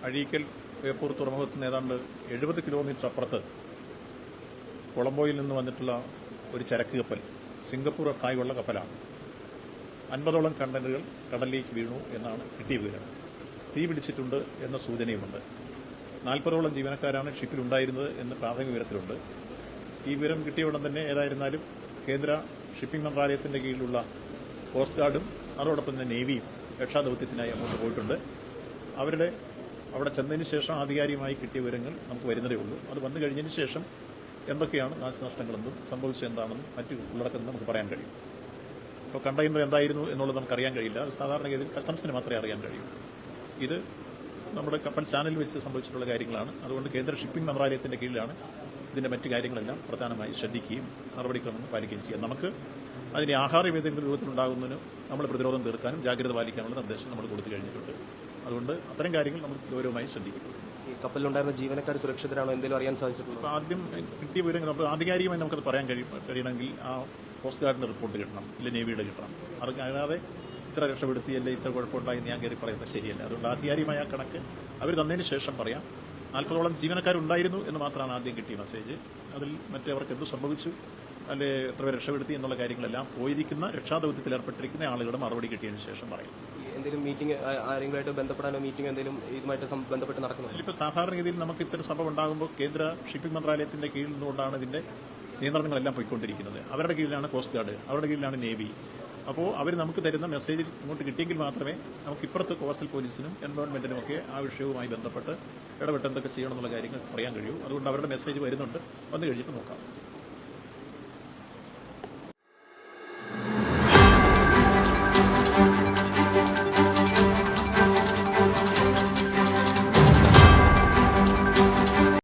അഴീക്കൽ ബേപ്പൂർ തുറമുഖത്ത് നിന്ന് ഏതാണ്ട് 70 കിലോമീറ്റർ അപ്പുറത്ത് കൊളംബോയിൽ നിന്ന് വന്നിട്ടുള്ള ഒരു ചരക്ക് കപ്പൽ സിംഗപ്പൂർ F5 ഉള്ള കപ്പലാണ്. 50ഓളം കണ്ടെയ്നറുകൾ കടലിലേക്ക് വീണു എന്നാണ് കിട്ടിയ വിവരം. തീ പിടിച്ചിട്ടുണ്ട് എന്ന സൂചനയുമുണ്ട്. 40ഓളം ജീവനക്കാരാണ് ഷിപ്പിലുണ്ടായിരുന്നത് എന്ന് പ്രാഥമിക വിവരത്തിലുണ്ട്. ഈ വിവരം കിട്ടിയ ഉടൻ തന്നെ ഏതായിരുന്നാലും കേന്ദ്ര ഷിപ്പിംഗ് മന്ത്രാലയത്തിൻ്റെ കീഴിലുള്ള കോസ്റ്റ് ഗാർഡും അതോടൊപ്പം തന്നെ നേവിയും രക്ഷാദൗത്യത്തിനായി അങ്ങോട്ട് പോയിട്ടുണ്ട്. അവിടെ ചെന്നതിന് ശേഷം ആധികാരികമായി കിട്ടിയ വിവരങ്ങൾ നമുക്ക് വരുന്നതേ ഉള്ളൂ. അത് വന്നു കഴിഞ്ഞതിന് ശേഷം എന്തൊക്കെയാണ് നാശനഷ്ടങ്ങളെന്നും സംഭവിച്ചത് എന്താണെന്നും മറ്റ് ഉള്ളടക്കം നമുക്ക് പറയാൻ കഴിയും. ഇപ്പോൾ കണ്ടെയ്നർ എന്തായിരുന്നു എന്നുള്ളത് നമുക്കറിയാൻ കഴിയില്ല. അത് സാധാരണഗതിയിൽ കസ്റ്റംസിന് മാത്രമേ അറിയാൻ കഴിയൂ. ഇത് നമ്മുടെ കപ്പൽ ചാനൽ വെച്ച് സംഭവിച്ചിട്ടുള്ള കാര്യങ്ങളാണ്. അതുകൊണ്ട് കേന്ദ്ര ഷിപ്പിംഗ് മന്ത്രാലയത്തിൻ്റെ കീഴിലാണ് ഇതിൻ്റെ മറ്റ് കാര്യങ്ങളെല്ലാം പ്രധാനമായി ശ്രദ്ധിക്കുകയും നടപടിക്രമങ്ങൾ പാലിക്കുകയും ചെയ്യാം. നമുക്ക് അതിന് ആഹാരം ഏതെങ്കിലും രൂപത്തിലുണ്ടാകുന്നതിന് നമ്മൾ പ്രതിരോധം തീർക്കാനും ജാഗ്രത പാലിക്കാനുള്ള നിർദ്ദേശം നമ്മൾ കൊടുത്തു കഴിഞ്ഞിട്ടുണ്ട്. അതുകൊണ്ട് അത്തരം കാര്യങ്ങൾ നമ്മൾ ഗൗരവമായി ശ്രദ്ധിക്കും. ഈ കപ്പലിലുണ്ടായിരുന്ന ജീവനക്കാർ സുരക്ഷിതരാണോ എന്തെങ്കിലും അറിയാൻ സാധിച്ചിട്ടുണ്ടോ? അപ്പോൾ ആദ്യം കിട്ടിയ വിവരങ്ങൾ അപ്പോൾ ആധികാരികമായി നമുക്കത് പറയാൻ കഴിയണമെങ്കിൽ ആ കോസ്റ്റ് ഗാർഡിൻ്റെ റിപ്പോർട്ട് കിട്ടണം, ഇല്ല നേവിയുടെ കിട്ടണം. അത് അല്ലാതെ ഇത്ര രക്ഷപ്പെടുത്തി അല്ലെ ഇത്ര കുഴപ്പമുണ്ടായി ഞാൻ കയറി പറയുന്നത് ശരിയല്ല. അതുകൊണ്ട് ആധികാരികമായ ആ കണക്ക് അവർ തന്നതിന് ശേഷം പറയാം. 40ഓളം ജീവനക്കാരുണ്ടായിരുന്നു എന്ന് മാത്രമാണ് ആദ്യം കിട്ടിയ മെസ്സേജ്. അതിൽ മറ്റവർക്ക് എന്ത് സംഭവിച്ചു അല്ലെ എത്ര പേർ രക്ഷപ്പെടുത്തി എന്നുള്ള കാര്യങ്ങളെല്ലാം പോയിരിക്കുന്ന രക്ഷാദൗത്യത്തിൽ ഏർപ്പെട്ടിരിക്കുന്ന ആളുകളുടെ മറുപടി കിട്ടിയതിന് ശേഷം പറയും. എന്തെങ്കിലും മീറ്റിംഗ് ആരെങ്കിലുമായിട്ട് ബന്ധപ്പെടാനോ മീറ്റിംഗ് എന്തെങ്കിലും ഇതുമായിട്ട് ബന്ധപ്പെട്ട് നടക്കുന്നുണ്ട്? ഇപ്പോൾ സാധാരണഗതിയിൽ നമുക്ക് ഇത്തരം സംഭവം ഉണ്ടാകുമ്പോൾ കേന്ദ്ര ഷിപ്പിംഗ് മന്ത്രാലയത്തിൻ്റെ കീഴിൽ നിന്നുകൊണ്ടാണ് ഇതിൻ്റെ നിയന്ത്രണങ്ങളെല്ലാം പോയിക്കൊണ്ടിരിക്കുന്നത്. അവരുടെ കീഴിലാണ് കോസ്റ്റ് ഗാർഡ്, അവരുടെ കീഴിലാണ് നേവി. അപ്പോൾ അവർ നമുക്ക് തരുന്ന മെസ്സേജ് ഇങ്ങോട്ട് കിട്ടിയെങ്കിൽ മാത്രമേ നമുക്ക് ഇപ്പുറത്ത് കോസ്റ്റൽ പോലീസിനും എൻവയോൺമെൻറ്റിനും ഒക്കെ ആ വിഷയവുമായി ബന്ധപ്പെട്ട് ഇടപെട്ട് എന്തൊക്കെ ചെയ്യണമെന്നുള്ള കാര്യങ്ങൾ പറയാൻ കഴിയൂ. അതുകൊണ്ട് അവരുടെ മെസ്സേജ് വരുന്നുണ്ട്, വന്നു കഴിഞ്ഞിട്ട് നോക്കാം.